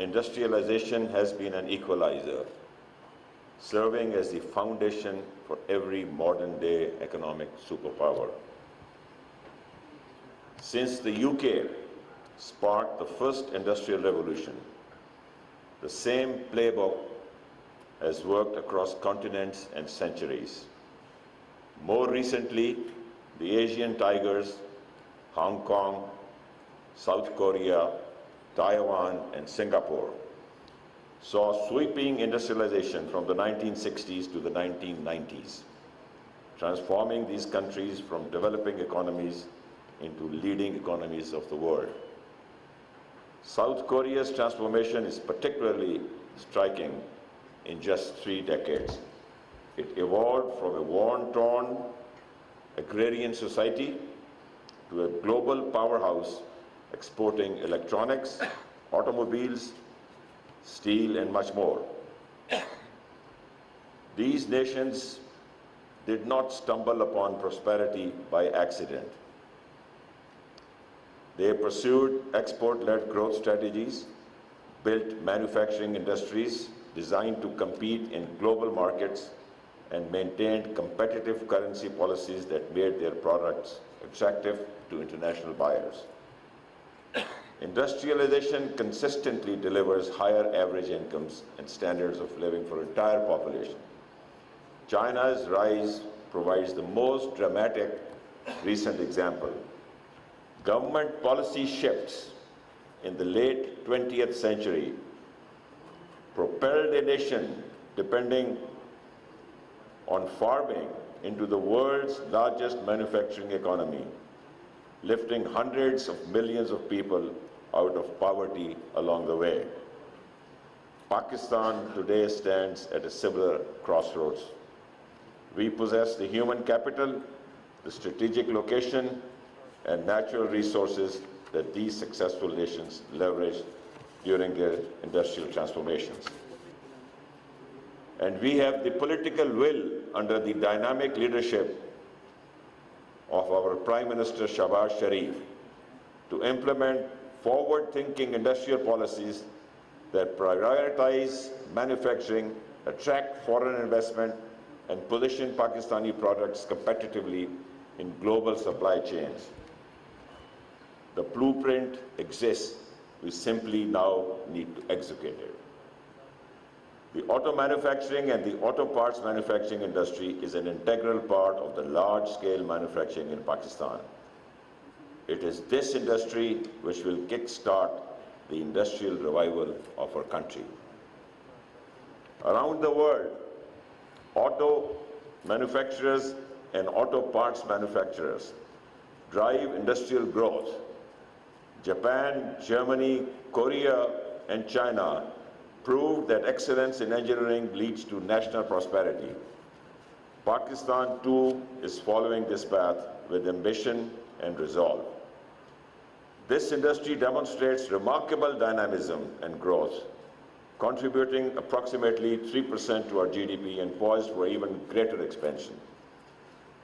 industrialization has been an equalizer, serving as the foundation for every modern-day economic superpower. Since the UK sparked the first industrial revolution, the same playbook has worked across continents and centuries. More recently, the Asian tigers, Hong Kong, South Korea, Taiwan, and Singapore saw sweeping industrialization from the 1960s to the 1990s, transforming these countries from developing economies into leading economies of the world. South Korea's transformation is particularly striking in just 3 decades. It evolved from a war-torn agrarian society to a global powerhouse exporting electronics, automobiles, steel, and much more. These nations did not stumble upon prosperity by accident. They pursued export-led growth strategies, built manufacturing industries designed to compete in global markets, and maintained competitive currency policies that made their products attractive to international buyers. Industrialization consistently delivers higher average incomes and standards of living for entire population. China's rise provides the most dramatic recent example. Government policy shifts in the late 20th century propelled a nation depending on farming into the world's largest manufacturing economy, lifting hundreds of millions of people out of poverty along the way. Pakistan today stands at a similar crossroads. We possess the human capital, the strategic location, and natural resources that these successful nations leveraged during their industrial transformations. And we have the political will under the dynamic leadership of our Prime Minister Shahbaz Sharif to implement forward-thinking industrial policies that prioritize manufacturing, attract foreign investment, and position Pakistani products competitively in global supply chains. The blueprint exists, we simply now need to execute it. The auto manufacturing and the auto parts manufacturing industry is an integral part of the large-scale manufacturing in Pakistan. It is this industry which will kickstart the industrial revival of our country. Around the world, auto manufacturers and auto parts manufacturers drive industrial growth. Japan, Germany, Korea, and China proved that excellence in engineering leads to national prosperity. Pakistan, too, is following this path with ambition and resolve. This industry demonstrates remarkable dynamism and growth, contributing approximately 3% to our GDP and poised for even greater expansion.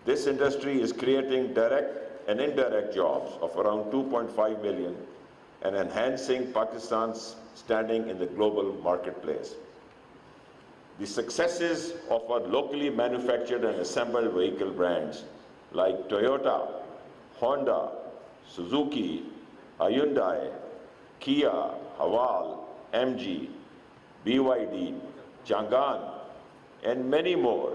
This industry is creating direct and indirect jobs of around 2.5 million and enhancing Pakistan's standing in the global marketplace. The successes of our locally manufactured and assembled vehicle brands like Toyota, Honda, Suzuki, Hyundai, Kia, Haval, MG, BYD, Changan, and many more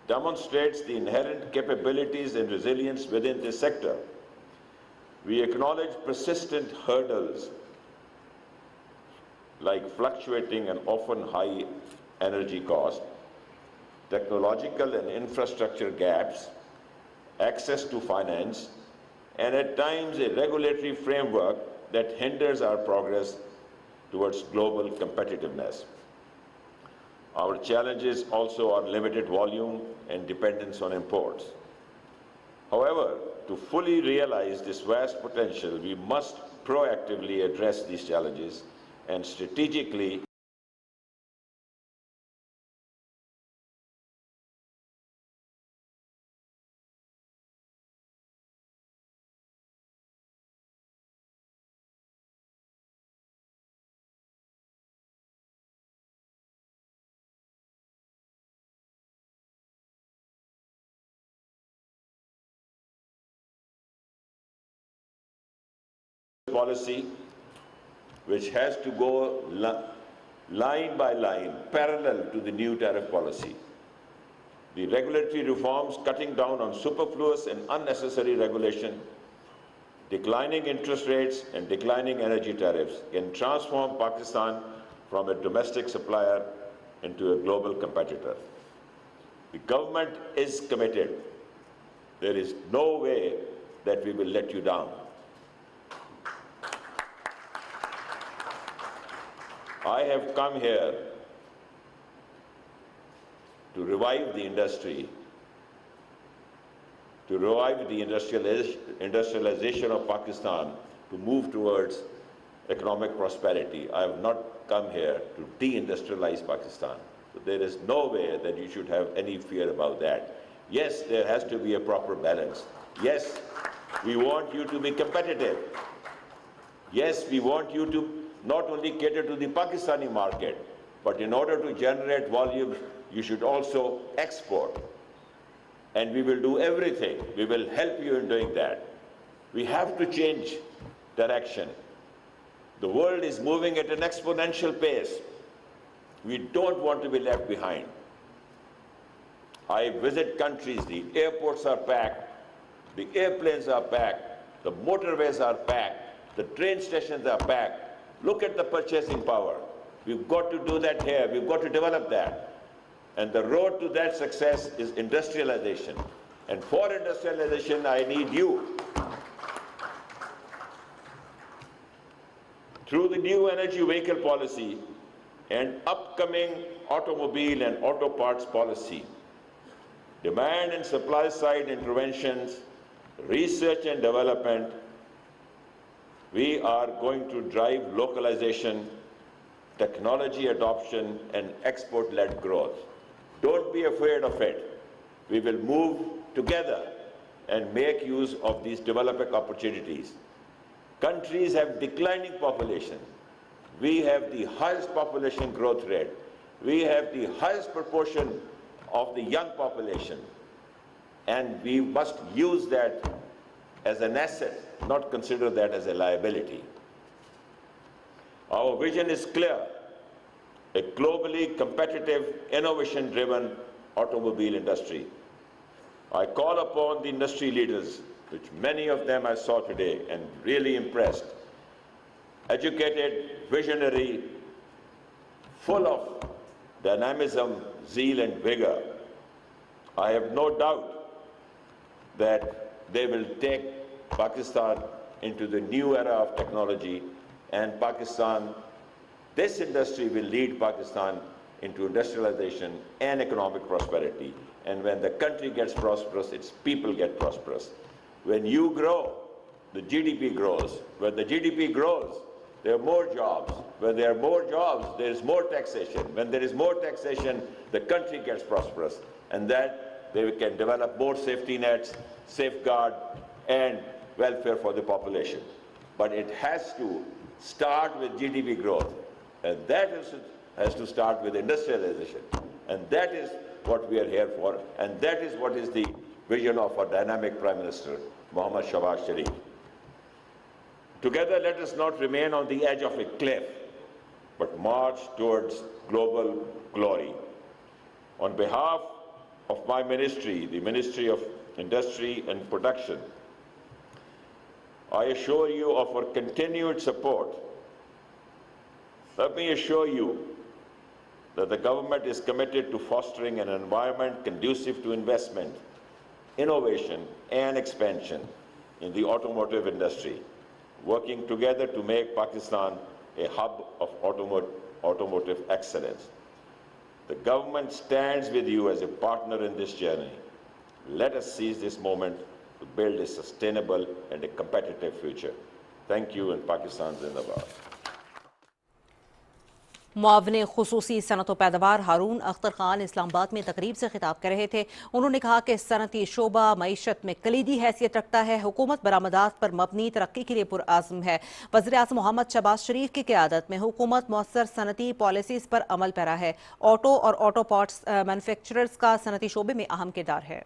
demonstrates the inherent capabilities and resilience within this sector. We acknowledge persistent hurdles like fluctuating and often high energy costs, technological and infrastructure gaps, access to finance, and at times a regulatory framework that hinders our progress towards global competitiveness. Our challenges also are limited volume and dependence on imports. However, to fully realize this vast potential, we must proactively address these challenges and strategically policy which has to go line by line, parallel to the new tariff policy. The regulatory reforms cutting down on superfluous and unnecessary regulation, declining interest rates and declining energy tariffs can transform Pakistan from a domestic supplier into a global competitor. The government is committed. There is no way that we will let you down. I have come here to revive the industry, to revive the industrialization of Pakistan, to move towards economic prosperity. I have not come here to deindustrialize Pakistan. So there is no way that you should have any fear about that. Yes, there has to be a proper balance. Yes, we want you to be competitive. Yes, we want you to not only cater to the Pakistani market, but in order to generate volume, you should also export. And we will do everything. We will help you in doing that. We have to change direction. The world is moving at an exponential pace. We don't want to be left behind. I visit countries, the airports are packed, the airplanes are packed, the motorways are packed, the train stations are packed. Look at the purchasing power. We've got to do that here. We've got to develop that. And the road to that success is industrialization. And for industrialization, I need you. Through the new energy vehicle policy and upcoming automobile and auto parts policy, demand and supply side interventions, research and development, we are going to drive localization, technology adoption, and export-led growth. Don't be afraid of it. We will move together and make use of these developing opportunities. Countries have declining population. We have the highest population growth rate. We have the highest proportion of the young population. And we must use that as an asset, not consider that as a liability. Our vision is clear: a globally competitive, innovation-driven automobile industry. I call upon the industry leaders, which many of them I saw today and really impressed, educated, visionary, full of dynamism, zeal, and vigor. I have no doubt that they will take Pakistan into the new era of technology, and Pakistan, this industry will lead Pakistan into industrialization and economic prosperity. And when the country gets prosperous, its people get prosperous. When you grow, the GDP grows. When the GDP grows, there are more jobs. When there are more jobs, there is more taxation. When there is more taxation, the country gets prosperous. And that they can develop more safety nets, safeguard, and welfare for the population. But it has to start with GDP growth. And that has to start with industrialization. And that is what we are here for. And that is what is the vision of our dynamic Prime Minister, Mohammad Shahbaz Sharif. Together, let us not remain on the edge of a cliff, but march towards global glory. On behalf of my ministry, the Ministry of Industry and Production, I assure you of our continued support. Let me assure you that the government is committed to fostering an environment conducive to investment, innovation, and expansion in the automotive industry, working together to make Pakistan a hub of automotive excellence. The government stands with you as a partner in this journey. Let us seize this moment to build a sustainable and a competitive future. Thank you, and Pakistan Zindabad. मुआवने खुसूसी Sanat व पैदावार हारून अख्तर खान इस्लामाबाद में तकरीब से खिताब कर रहे थे। उन्होंने कहा कि सनती शोबा मईशत में कलीदी हैसियत रखता है। हुकूमत बरामदात पर मबनी तरक्की के लिए पुरआज़म है। वज़ीर आज़म मोहम्मद शहबाज शरीफ की क़यादत में हुकूमत मौसर सनती पॉलिसीज़ पर अमल पैरा है। ऑटो और ऑटो पार्ट्स मैन्युफैक्चरर्स का सनती शोबे में अहम किरदार है।